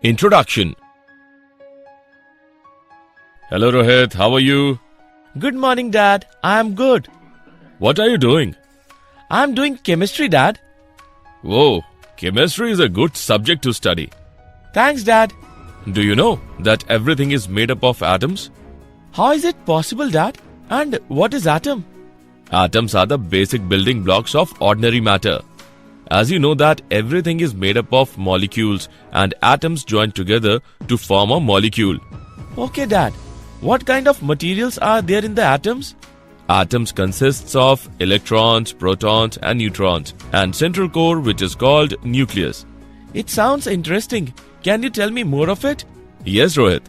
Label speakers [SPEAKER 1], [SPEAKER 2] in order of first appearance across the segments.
[SPEAKER 1] Introduction. Hello Rohit, how are you?
[SPEAKER 2] Good morning, Dad. I am good.
[SPEAKER 1] What are you doing?
[SPEAKER 2] I am doing chemistry, Dad.
[SPEAKER 1] Whoa, chemistry is a good subject to study.
[SPEAKER 2] Thanks, Dad.
[SPEAKER 1] Do you know that everything is made up of atoms?
[SPEAKER 2] How is it possible, Dad? And what is atom?
[SPEAKER 1] Atoms are the basic building blocks of ordinary matter. As you know that everything is made up of molecules and atoms join together to form a molecule.
[SPEAKER 2] Okay, Dad. What kind of materials are there in the atoms?
[SPEAKER 1] Atoms consists of electrons, protons and neutrons and central core which is called nucleus.
[SPEAKER 2] It sounds interesting. Can you tell me more of it?
[SPEAKER 1] Yes, Rohit.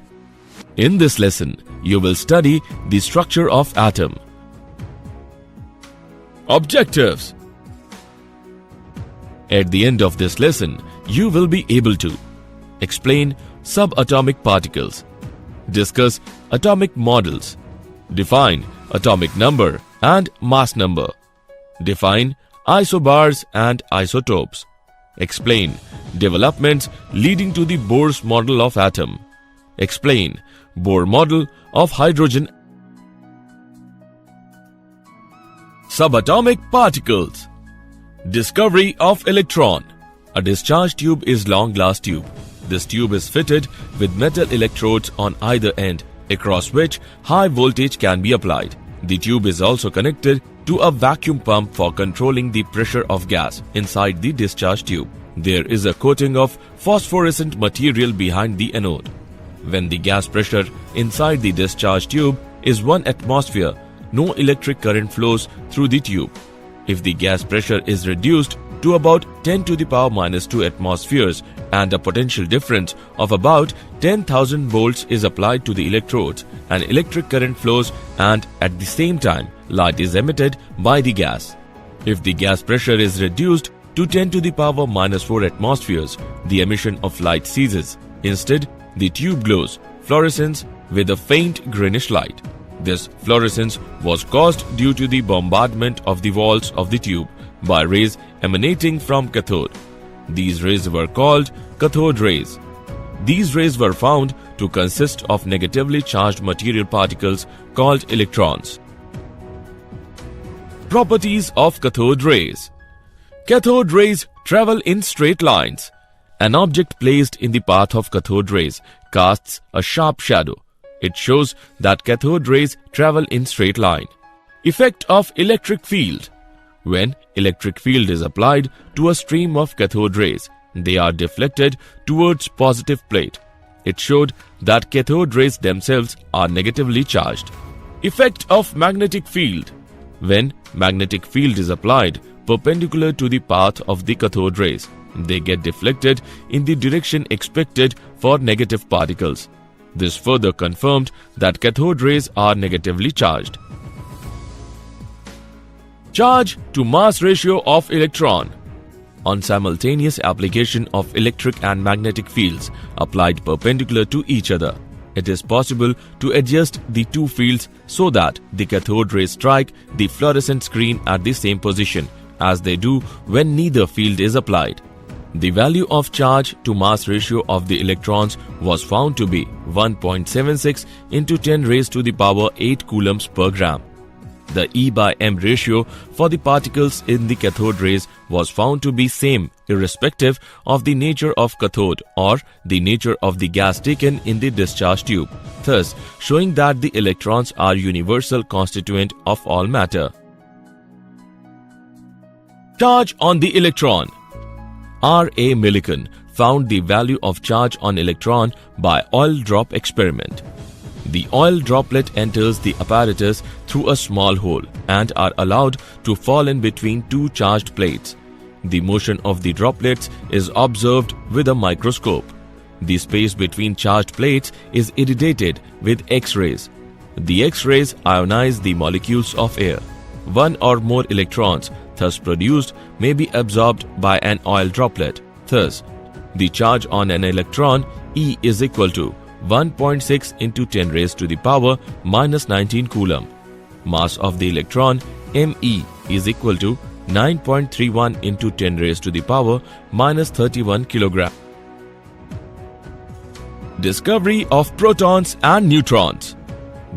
[SPEAKER 1] In this lesson, you will study the structure of atom. Objectives. At the end of this lesson, you will be able to explain subatomic particles, discuss atomic models, define atomic number and mass number, define isobars and isotopes, explain developments leading to the Bohr's model of atom, explain Bohr model of hydrogen. Subatomic particles. Discovery of electron. A discharge tube is long glass tube. This tube is fitted with metal electrodes on either end, across which high voltage can be applied. The tube is also connected to a vacuum pump for controlling the pressure of gas inside the discharge tube. There is a coating of phosphorescent material behind the anode. When the gas pressure inside the discharge tube is 1 atmosphere, no electric current flows through the tube. If the gas pressure is reduced to about 10 to the power minus 2 atmospheres and a potential difference of about 10,000 volts is applied to the electrodes, an electric current flows and at the same time light is emitted by the gas. If the gas pressure is reduced to 10 to the power minus 4 atmospheres, the emission of light ceases. Instead, the tube glows fluorescence with a faint greenish light. This fluorescence was caused due to the bombardment of the walls of the tube by rays emanating from cathode. These rays were called cathode rays. These rays were found to consist of negatively charged material particles called electrons. Properties of cathode rays. Cathode rays travel in straight lines. An object placed in the path of cathode rays casts a sharp shadow. It shows that cathode rays travel in straight line. Effect of electric field. When electric field is applied to a stream of cathode rays, they are deflected towards positive plate. It showed that cathode rays themselves are negatively charged. Effect of magnetic field. When magnetic field is applied perpendicular to the path of the cathode rays, they get deflected in the direction expected for negative particles. This further confirmed that cathode rays are negatively charged. Charge to mass ratio of electron. On simultaneous application of electric and magnetic fields applied perpendicular to each other, it is possible to adjust the two fields so that the cathode rays strike the fluorescent screen at the same position as they do when neither field is applied. The value of charge to mass ratio of the electrons was found to be 1.76 into 10 raised to the power 8 coulombs per gram. The E/m ratio for the particles in the cathode rays was found to be same irrespective of the nature of cathode or the nature of the gas taken in the discharge tube, thus showing that the electrons are universal constituent of all matter. Charge on the electron. R. A. Millikan found the value of charge on electron by oil drop experiment. The oil droplet enters the apparatus through a small hole and are allowed to fall in between two charged plates. The motion of the droplets is observed with a microscope. The space between charged plates is irradiated with X-rays. The X-rays ionize the molecules of air. One or more electrons thus produced may be absorbed by an oil droplet. Thus, the charge on an electron E is equal to 1.6 into 10 raised to the power minus 19 coulomb. Mass of the electron Me is equal to 9.31 into 10 raised to the power minus 31 kilogram. Discovery of protons and neutrons.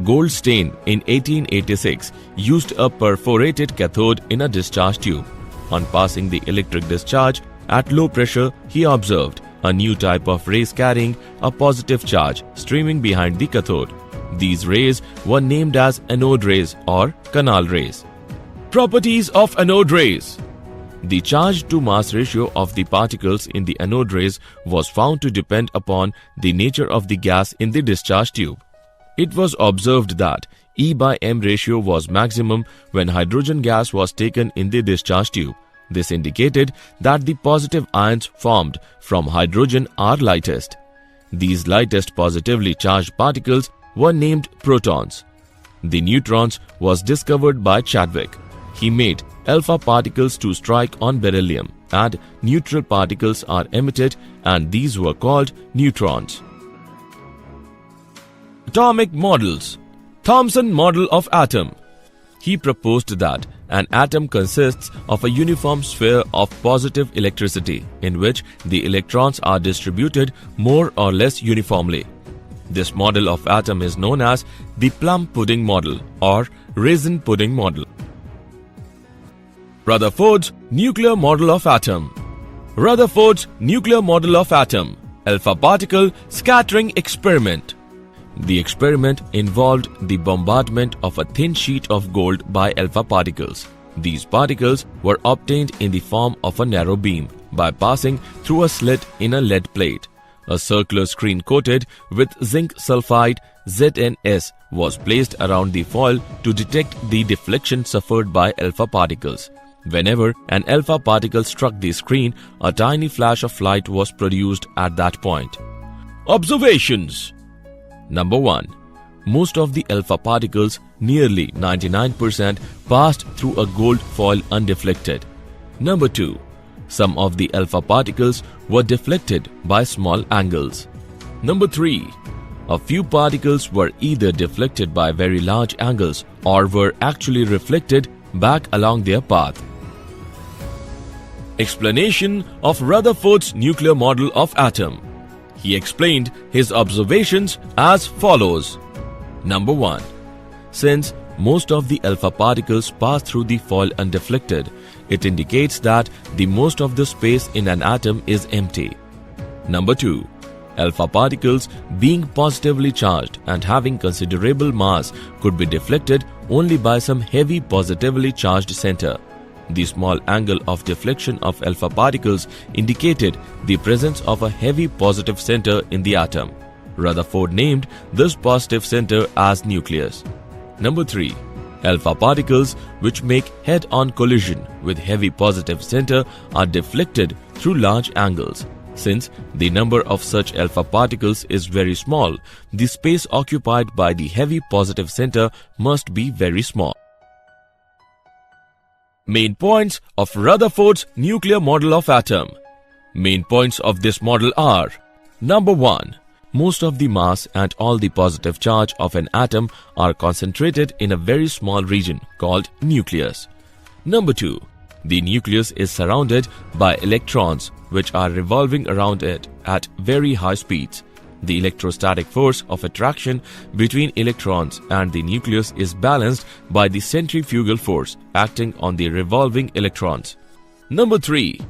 [SPEAKER 1] Goldstein in 1886 used a perforated cathode in a discharge tube. On passing the electric discharge at low pressure, he observed a new type of rays carrying a positive charge streaming behind the cathode. These rays were named as anode rays or canal rays. Properties of anode rays. The charge-to-mass ratio of the particles in the anode rays was found to depend upon the nature of the gas in the discharge tube. It was observed that E/M ratio was maximum when hydrogen gas was taken in the discharge tube. This indicated that the positive ions formed from hydrogen are lightest. These lightest positively charged particles were named protons. The neutrons was discovered by Chadwick. He made alpha particles to strike on beryllium, and neutral particles are emitted, and these were called neutrons. Atomic models. Thomson model of atom. He proposed that an atom consists of a uniform sphere of positive electricity in which the electrons are distributed more or less uniformly. This model of atom is known as the plum pudding model or raisin pudding model. Rutherford's nuclear model of atom. Rutherford's nuclear model of atom. Alpha particle scattering experiment. The experiment involved the bombardment of a thin sheet of gold by alpha particles. These particles were obtained in the form of a narrow beam by passing through a slit in a lead plate. A circular screen coated with zinc sulfide ZnS was placed around the foil to detect the deflection suffered by alpha particles. Whenever an alpha particle struck the screen, a tiny flash of light was produced at that point. Observations. Number 1. Most of the alpha particles, nearly 99%, passed through a gold foil undeflected. Number 2. Some of the alpha particles were deflected by small angles. Number 3. A few particles were either deflected by very large angles or were actually reflected back along their path. Explanation of Rutherford's nuclear model of atom. He explained his observations as follows. Number 1. Since most of the alpha particles pass through the foil undeflected, it indicates that the most of the space in an atom is empty. Number 2. Alpha particles, being positively charged and having considerable mass, could be deflected only by some heavy positively charged center. The small angle of deflection of alpha particles indicated the presence of a heavy positive center in the atom. Rutherford named this positive center as nucleus. Number 3. Alpha particles which make head-on collision with heavy positive center are deflected through large angles. Since the number of such alpha particles is very small, the space occupied by the heavy positive center must be very small. Main points of Rutherford's nuclear model of atom. Main points of this model are: Number 1. Most of the mass and all the positive charge of an atom are concentrated in a very small region called nucleus. Number 2. The nucleus is surrounded by electrons which are revolving around it at very high speeds. The electrostatic force of attraction between electrons and the nucleus is balanced by the centrifugal force acting on the revolving electrons. Number 3.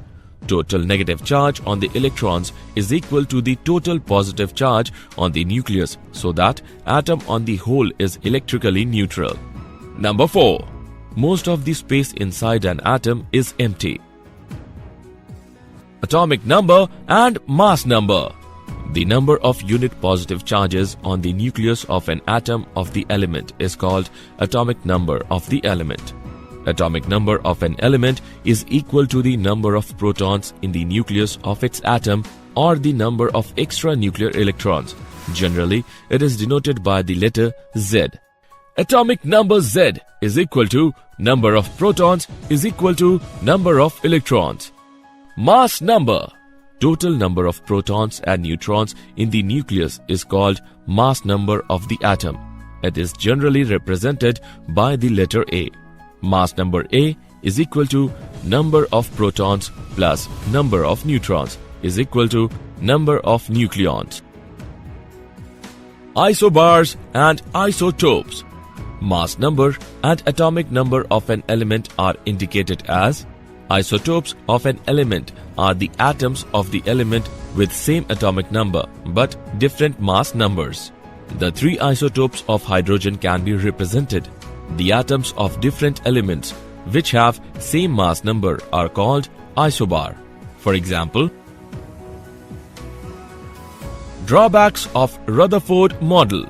[SPEAKER 1] Total negative charge on the electrons is equal to the total positive charge on the nucleus, so that atom on the whole is electrically neutral. Number 4. Most of the space inside an atom is empty. Atomic number and mass number. The number of unit positive charges on the nucleus of an atom of the element is called atomic number of the element. Atomic number of an element is equal to the number of protons in the nucleus of its atom or the number of extra nuclear electrons. Generally, it is denoted by the letter Z. Atomic number Z is equal to number of protons is equal to number of electrons. Mass number. Total number of protons and neutrons in the nucleus is called mass number of the atom. It is generally represented by the letter A. Mass number A is equal to number of protons plus number of neutrons is equal to number of nucleons. Isobars and isotopes. Mass number and atomic number of an element are indicated as. Isotopes of an element are the atoms of the element with same atomic number but different mass numbers. The three isotopes of hydrogen can be represented. The atoms of different elements which have same mass number are called isobar. For example, drawbacks of Rutherford model.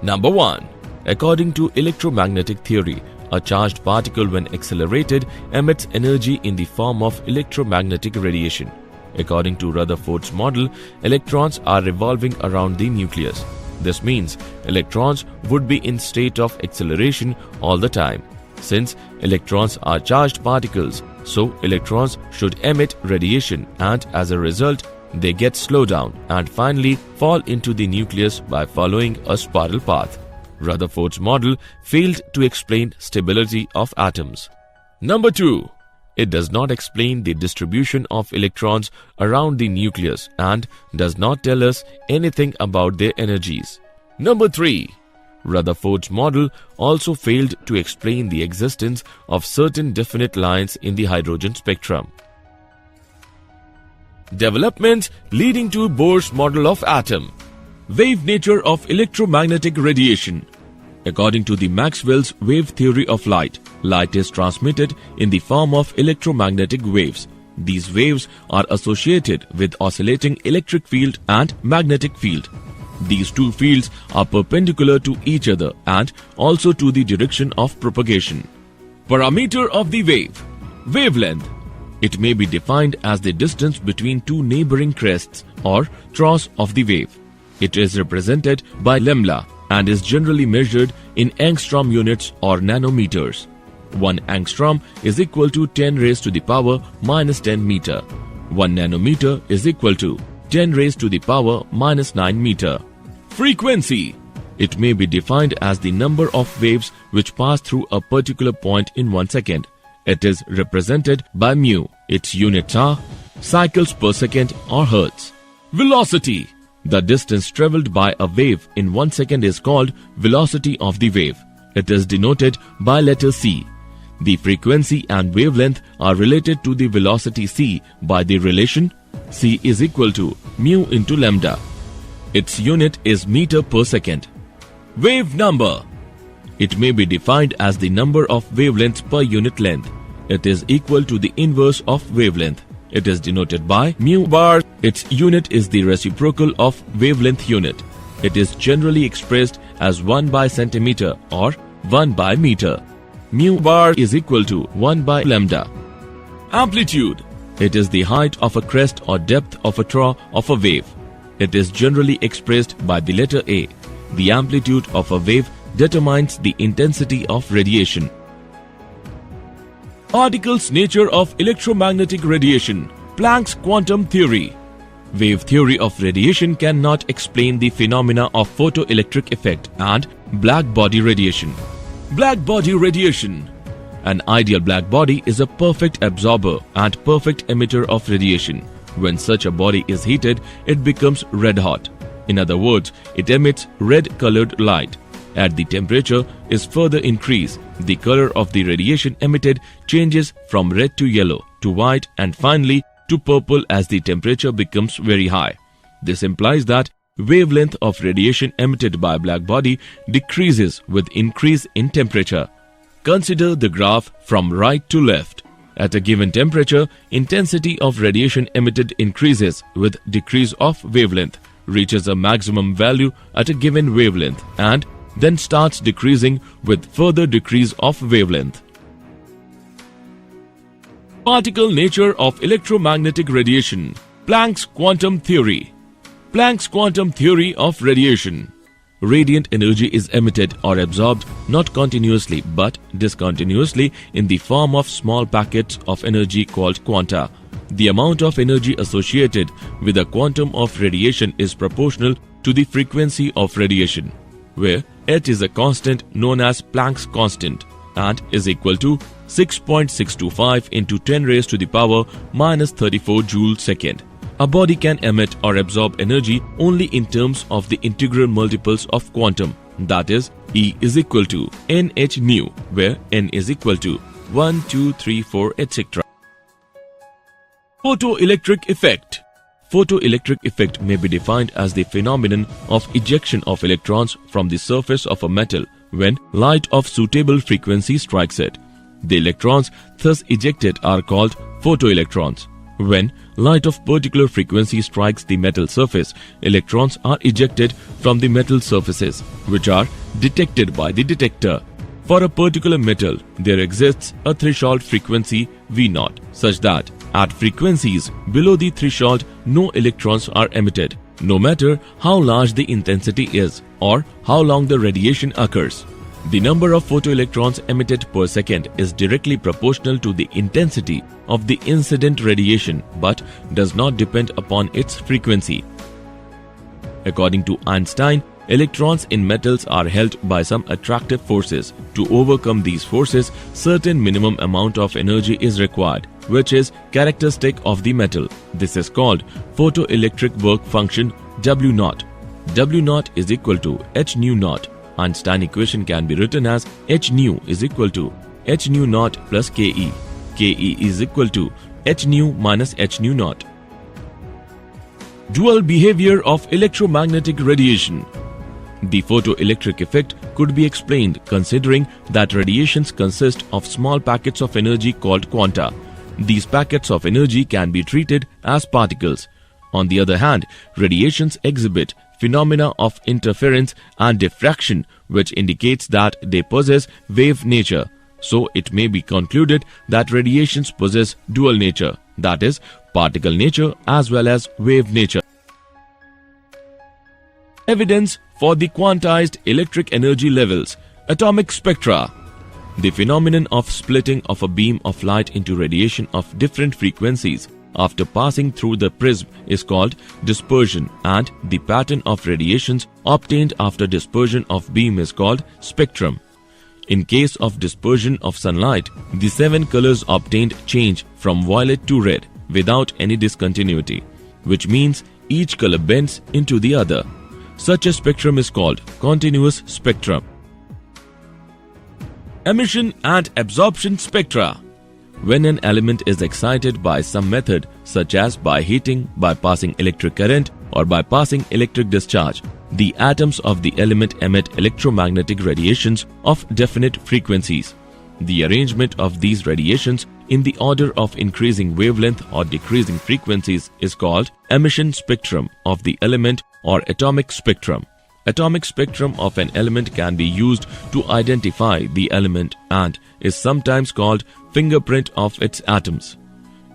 [SPEAKER 1] Number 1. According to electromagnetic theory, a charged particle when accelerated emits energy in the form of electromagnetic radiation. According to Rutherford's model, electrons are revolving around the nucleus. This means electrons would be in state of acceleration all the time. Since electrons are charged particles, so electrons should emit radiation, and as a result, they get slowed down and finally fall into the nucleus by following a spiral path. Rutherford's model failed to explain stability of atoms. Number 2. It does not explain the distribution of electrons around the nucleus and does not tell us anything about their energies. Number 3. Rutherford's model also failed to explain the existence of certain definite lines in the hydrogen spectrum. Developments leading to Bohr's model of atom. Wave nature of electromagnetic radiation. According to the Maxwell's wave theory of light, light is transmitted in the form of electromagnetic waves. These waves are associated with oscillating electric field and magnetic field. These two fields are perpendicular to each other and also to the direction of propagation. Parameter of the wave. Wavelength. It may be defined as the distance between two neighboring crests or troughs of the wave. It is represented by lambda and is generally measured in angstrom units or nanometers. 1 angstrom is equal to 10 raised to the power minus 10 meter. 1 nanometer is equal to 10 raised to the power minus 9 meter. Frequency. It may be defined as the number of waves which pass through a particular point in 1 second. It is represented by mu. Its units are cycles per second or hertz. Velocity. The distance traveled by a wave in 1 second is called velocity of the wave. It is denoted by letter c. The frequency and wavelength are related to the velocity c by the relation c is equal to mu into lambda. Its unit is meter per second. Wave number. It may be defined as the number of wavelengths per unit length. It is equal to the inverse of wavelength. It is denoted by mu bar. Its unit is the reciprocal of wavelength unit. It is generally expressed as 1 by centimeter or 1 by meter. Mu bar is equal to 1 by lambda. Amplitude. It is the height of a crest or depth of a trough of a wave. It is generally expressed by the letter A. The amplitude of a wave determines the intensity of radiation. Particles' nature of electromagnetic radiation. Planck's quantum theory. Wave theory of radiation cannot explain the phenomena of photoelectric effect and black body radiation. Black body radiation. An ideal black body is a perfect absorber and perfect emitter of radiation. When such a body is heated, it becomes red hot. In other words, it emits red-colored light. As the temperature is further increased, the color of the radiation emitted changes from red to yellow to white and finally to purple as the temperature becomes very high. This implies that wavelength of radiation emitted by a black body decreases with increase in temperature. Consider the graph from right to left. At a given temperature, intensity of radiation emitted increases with decrease of wavelength, reaches a maximum value at a given wavelength, and then starts decreasing with further decrease of wavelength. Particle nature of electromagnetic radiation. Planck's quantum theory. Planck's quantum theory of radiation. Radiant energy is emitted or absorbed not continuously but discontinuously in the form of small packets of energy called quanta. The amount of energy associated with a quantum of radiation is proportional to the frequency of radiation, where h is a constant known as Planck's constant and is equal to 6.625 into 10 raised to the power minus 34 joule second. A body can emit or absorb energy only in terms of the integral multiples of quantum, that is, E is equal to nh nu, where n is equal to 1, 2, 3, 4, etc. Photoelectric effect. Photoelectric effect may be defined as the phenomenon of ejection of electrons from the surface of a metal when light of suitable frequency strikes it. The electrons thus ejected are called photoelectrons. When light of particular frequency strikes the metal surface, electrons are ejected from the metal surfaces, which are detected by the detector. For a particular metal, there exists a threshold frequency V0, such that at frequencies below the threshold, no electrons are emitted, no matter how large the intensity is or how long the radiation occurs. The number of photoelectrons emitted per second is directly proportional to the intensity of the incident radiation but does not depend upon its frequency. According to Einstein, electrons in metals are held by some attractive forces. To overcome these forces, certain minimum amount of energy is required, which is characteristic of the metal. This is called photoelectric work function W0. W0 is equal to h nu naught. Einstein equation can be written as h nu is equal to h nu naught plus Ke. Ke is equal to h nu minus h nu naught. Dual behavior of electromagnetic radiation. The photoelectric effect could be explained considering that radiations consist of small packets of energy called quanta. These packets of energy can be treated as particles. On the other hand, radiations exhibit phenomena of interference and diffraction, which indicates that they possess wave nature. So it may be concluded that radiations possess dual nature, that is, particle nature as well as wave nature. Evidence for the quantized electric energy levels. Atomic spectra. The phenomenon of splitting of a beam of light into radiation of different frequencies after passing through the prism is called dispersion, and the pattern of radiations obtained after dispersion of beam is called spectrum. In case of dispersion of sunlight, the 7 colors obtained change from violet to red without any discontinuity, which means each color bends into the other. Such a spectrum is called continuous spectrum. Emission and absorption spectra. When an element is excited by some method, such as by heating, by passing electric current, or by passing electric discharge, the atoms of the element emit electromagnetic radiations of definite frequencies. The arrangement of these radiations in the order of increasing wavelength or decreasing frequencies is called emission spectrum of the element or atomic spectrum. Atomic spectrum of an element can be used to identify the element and is sometimes called fingerprint of its atoms.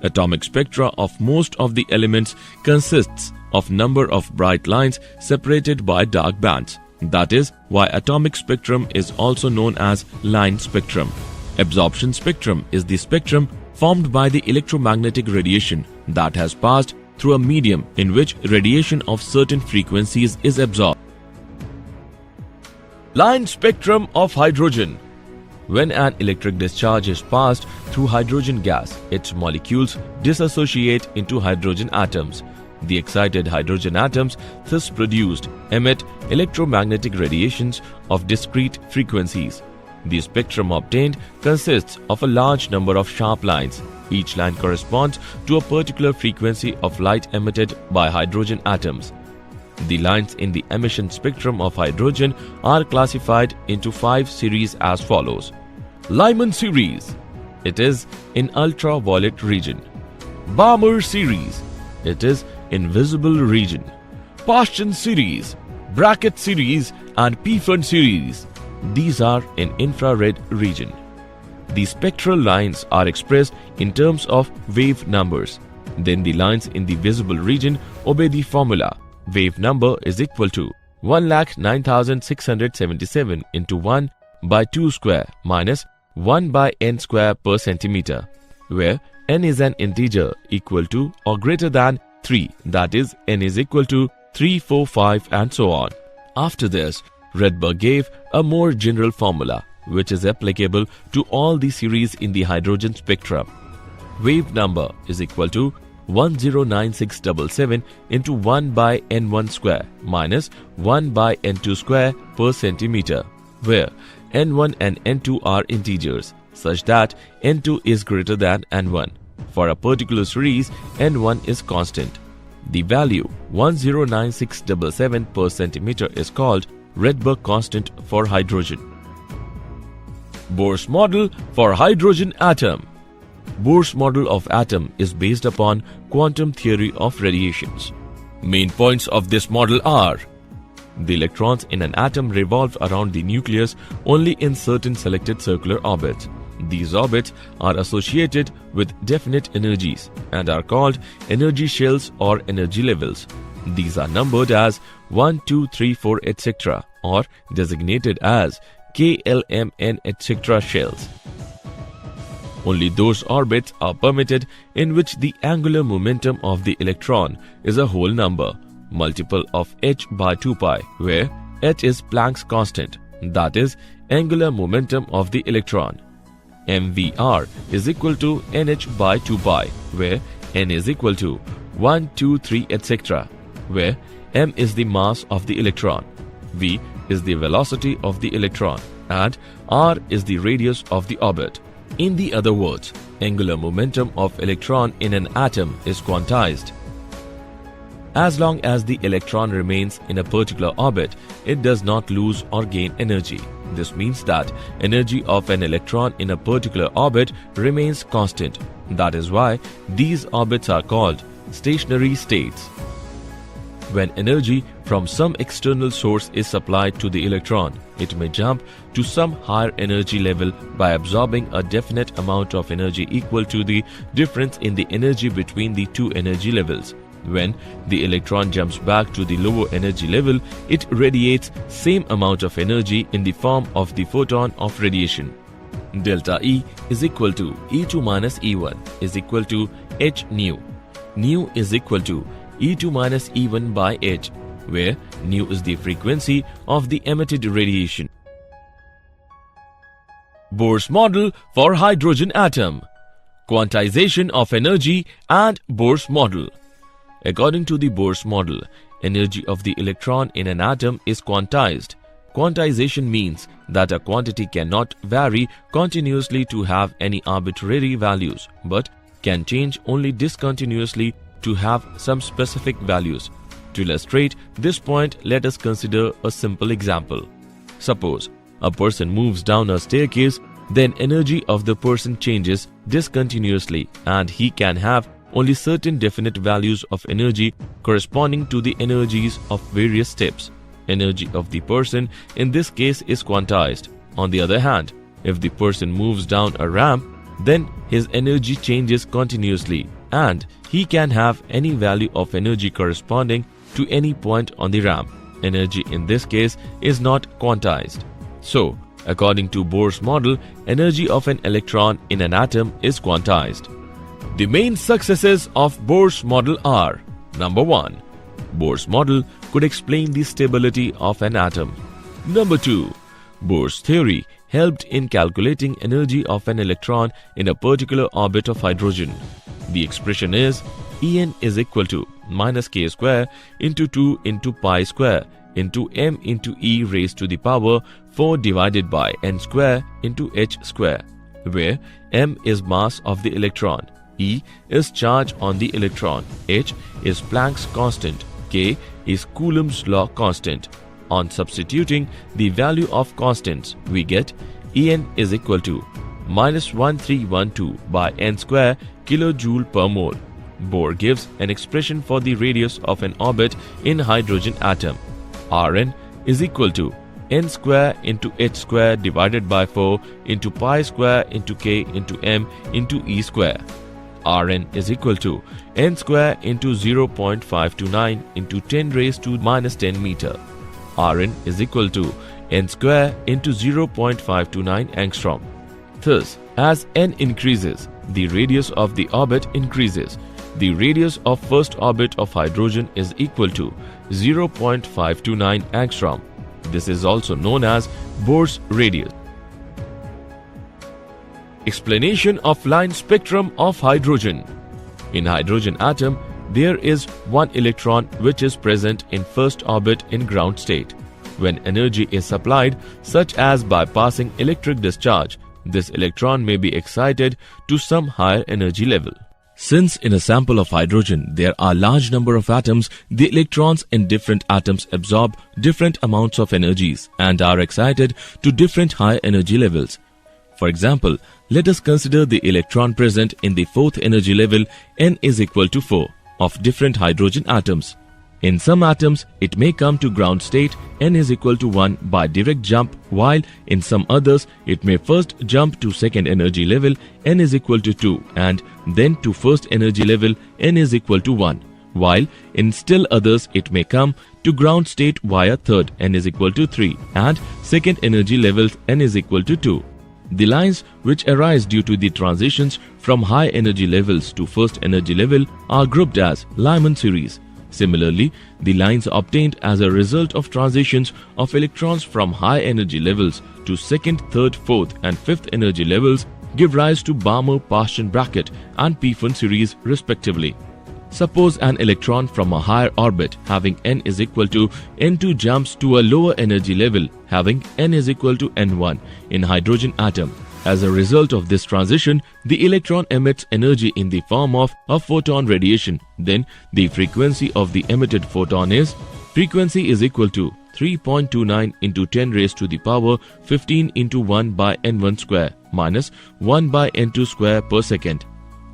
[SPEAKER 1] Atomic spectra of most of the elements consists of number of bright lines separated by dark bands. That is why atomic spectrum is also known as line spectrum. Absorption spectrum is the spectrum formed by the electromagnetic radiation that has passed through a medium in which radiation of certain frequencies is absorbed. Line spectrum of hydrogen. When an electric discharge is passed through hydrogen gas, its molecules dissociate into hydrogen atoms. The excited hydrogen atoms thus produced emit electromagnetic radiations of discrete frequencies. The spectrum obtained consists of a large number of sharp lines. Each line corresponds to a particular frequency of light emitted by hydrogen atoms. The lines in the emission spectrum of hydrogen are classified into 5 series as follows. Lyman series, it is in ultraviolet region. Balmer series, it is in visible region. Paschen series, Brackett series and Pfund series, these are in infrared region. The spectral lines are expressed in terms of wave numbers. Then the lines in the visible region obey the formula. Wave number is equal to 1,09,677 into 1 by 2 square minus 1 by n square per centimeter, where n is an integer equal to or greater than 3, that is, n is equal to 3, 4, 5 and so on. After this, Rydberg gave a more general formula which is applicable to all the series in the hydrogen spectrum. Wave number is equal to 109677 into 1 by n1 square minus 1 by n2 square per centimeter, where n1 and n2 are integers such that n2 is greater than n1. For a particular series, n1 is constant. The value 109677 per centimeter is called Rydberg constant for hydrogen. Bohr's model for hydrogen atom. Bohr's model of atom is based upon quantum theory of radiations. Main points of this model are: the electrons in an atom revolve around the nucleus only in certain selected circular orbits. These orbits are associated with definite energies and are called energy shells or energy levels. These are numbered as 1, 2, 3, 4, etc. or designated as KLMN etc. shells. Only those orbits are permitted in which the angular momentum of the electron is a whole number, multiple of h by 2 pi, where h is Planck's constant, that is, angular momentum of the electron. MVR is equal to nh by 2 pi, where n is equal to 1, 2, 3, etc., where m is the mass of the electron, v is the velocity of the electron, and r is the radius of the orbit. In the other words, angular momentum of electron in an atom is quantized. As long as the electron remains in a particular orbit, it does not lose or gain energy. This means that energy of an electron in a particular orbit remains constant. That is why these orbits are called stationary states. When energy from some external source is supplied to the electron, it may jump to some higher energy level by absorbing a definite amount of energy equal to the difference in the energy between the two energy levels. When the electron jumps back to the lower energy level, it radiates same amount of energy in the form of the photon of radiation. Delta E is equal to E2 minus E1 is equal to h nu. Nu is equal to E2 minus E1 by h, where nu is the frequency of the emitted radiation. Bohr's model for hydrogen atom. Quantization of energy and Bohr's model. According to the Bohr's model, energy of the electron in an atom is quantized. Quantization means that a quantity cannot vary continuously to have any arbitrary values, but can change only discontinuously to have some specific values. To illustrate this point, let us consider a simple example. Suppose a person moves down a staircase, then energy of the person changes discontinuously and he can have only certain definite values of energy corresponding to the energies of various steps. Energy of the person in this case is quantized. On the other hand, if the person moves down a ramp, then his energy changes continuously and he can have any value of energy corresponding to any point on the ramp. Energy in this case is not quantized. So, according to Bohr's model, energy of an electron in an atom is quantized. The main successes of Bohr's model are: Number 1. Bohr's model could explain the stability of an atom. Number 2. Bohr's theory helped in calculating energy of an electron in a particular orbit of hydrogen. The expression is En is equal to minus k square into 2 into pi square into m into e raised to the power 4 divided by n square into h square, where m is mass of the electron, E is charge on the electron, h is Planck's constant, k is Coulomb's law constant. On substituting the value of constants, we get En is equal to minus 1312 by n square kilojoule per mole. Bohr gives an expression for the radius of an orbit in hydrogen atom. Rn is equal to n square into h square divided by 4 into pi square into k into m into e square. Rn is equal to n square into 0.529 into 10 raised to minus 10 meter. Rn is equal to n square into 0.529 angstrom. Thus, as n increases, the radius of the orbit increases. The radius of first orbit of hydrogen is equal to 0.529 angstrom. This is also known as Bohr's radius. Explanation of line spectrum of hydrogen. In hydrogen atom, there is one electron which is present in first orbit in ground state. When energy is supplied, such as by passing electric discharge, this electron may be excited to some higher energy level. Since in a sample of hydrogen there are large number of atoms, the electrons in different atoms absorb different amounts of energies and are excited to different high energy levels. For example, let us consider the electron present in the fourth energy level n is equal to 4 of different hydrogen atoms. In some atoms, it may come to ground state n is equal to 1 by direct jump, while in some others, it may first jump to second energy level n is equal to 2 and then to first energy level n is equal to 1, while in still others, it may come to ground state via third n is equal to 3 and second energy level n is equal to 2. The lines which arise due to the transitions from high energy levels to first energy level are grouped as Lyman series. Similarly, the lines obtained as a result of transitions of electrons from high energy levels to second, third, fourth and fifth energy levels give rise to Balmer-Paschen bracket and Pfund series respectively. Suppose an electron from a higher orbit having n is equal to n2 jumps to a lower energy level having n is equal to n1 in hydrogen atom. As a result of this transition, the electron emits energy in the form of a photon radiation. Then the frequency of the emitted photon is frequency is equal to 3.29 into 10 raised to the power 15 into 1 by n1 square minus 1 by n2 square per second.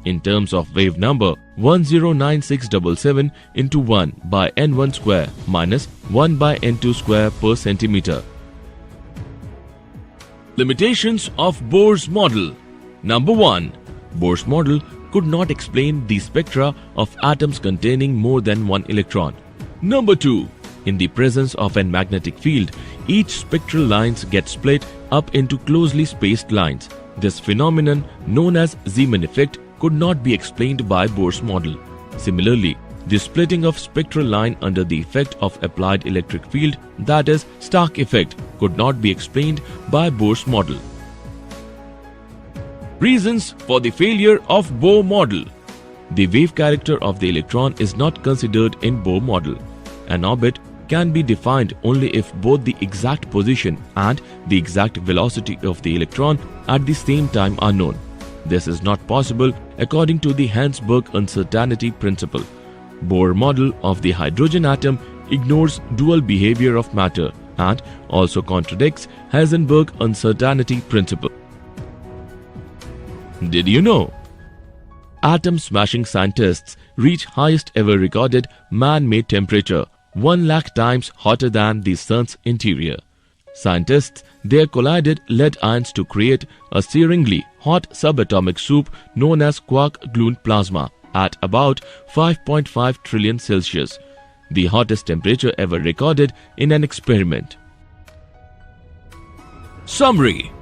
[SPEAKER 1] In terms of wave number, 109677 into 1 by n1 square minus 1 by n2 square per centimeter. Limitations of Bohr's model. Number 1. Bohr's model could not explain the spectra of atoms containing more than one electron. Number 2. In the presence of a magnetic field, each spectral lines get split up into closely spaced lines. This phenomenon, known as Zeeman effect, could not be explained by Bohr's model. Similarly, the splitting of spectral line under the effect of applied electric field, that is Stark effect, could not be explained by Bohr's model. Reasons for the failure of Bohr model. The wave character of the electron is not considered in Bohr model. An orbit can be defined only if both the exact position and the exact velocity of the electron at the same time are known. This is not possible according to the Heisenberg uncertainty principle. Bohr model of the hydrogen atom ignores dual behavior of matter and also contradicts Heisenberg uncertainty principle. Did you know? Atom smashing scientists reach highest ever recorded man-made temperature 1 lakh times hotter than the sun's interior. Scientists there collided lead ions to create a searingly hot subatomic soup known as quark-gluon plasma at about 5.5 trillion Celsius, the hottest temperature ever recorded in an experiment. Summary.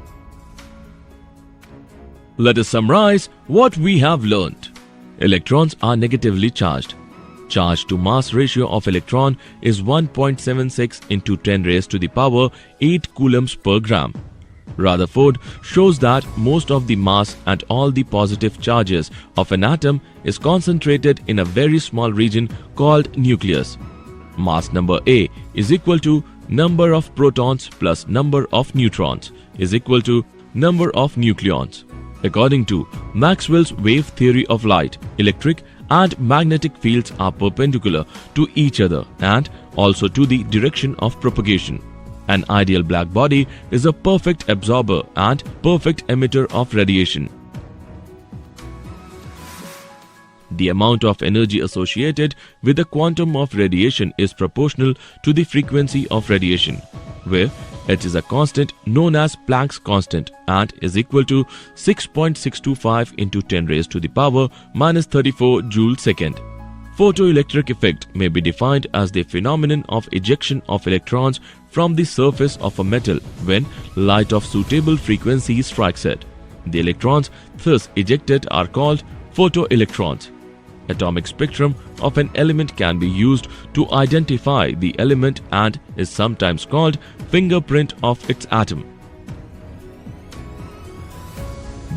[SPEAKER 1] Let us summarize what we have learnt. Electrons are negatively charged. Charge to mass ratio of electron is 1.76 into 10 raised to the power 8 coulombs per gram. Rutherford shows that most of the mass and all the positive charges of an atom is concentrated in a very small region called nucleus. Mass number A is equal to number of protons plus number of neutrons is equal to number of nucleons. According to Maxwell's wave theory of light, electric and magnetic fields are perpendicular to each other and also to the direction of propagation. An ideal black body is a perfect absorber and perfect emitter of radiation. The amount of energy associated with the quantum of radiation is proportional to the frequency of radiation, where H is a constant known as Planck's constant and is equal to 6.625 into 10 raised to the power minus 34 joule second. Photoelectric effect may be defined as the phenomenon of ejection of electrons from the surface of a metal when light of suitable frequency strikes it. The electrons thus ejected are called photoelectrons. Atomic spectrum of an element can be used to identify the element and is sometimes called fingerprint of its atom.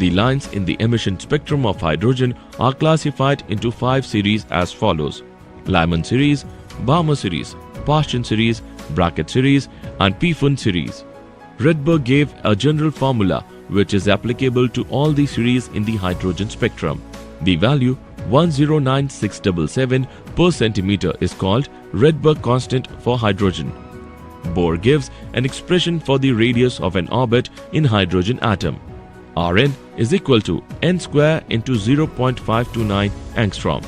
[SPEAKER 1] The lines in the emission spectrum of hydrogen are classified into 5 series as follows: Lyman series, Balmer series, Paschen series, Brackett series and Pfund series. Rydberg gave a general formula which is applicable to all the series in the hydrogen spectrum. The value 109677 per centimeter is called Rydberg constant for hydrogen. Bohr gives an expression for the radius of an orbit in hydrogen atom. Rn is equal to n square into 0.529 angstrom.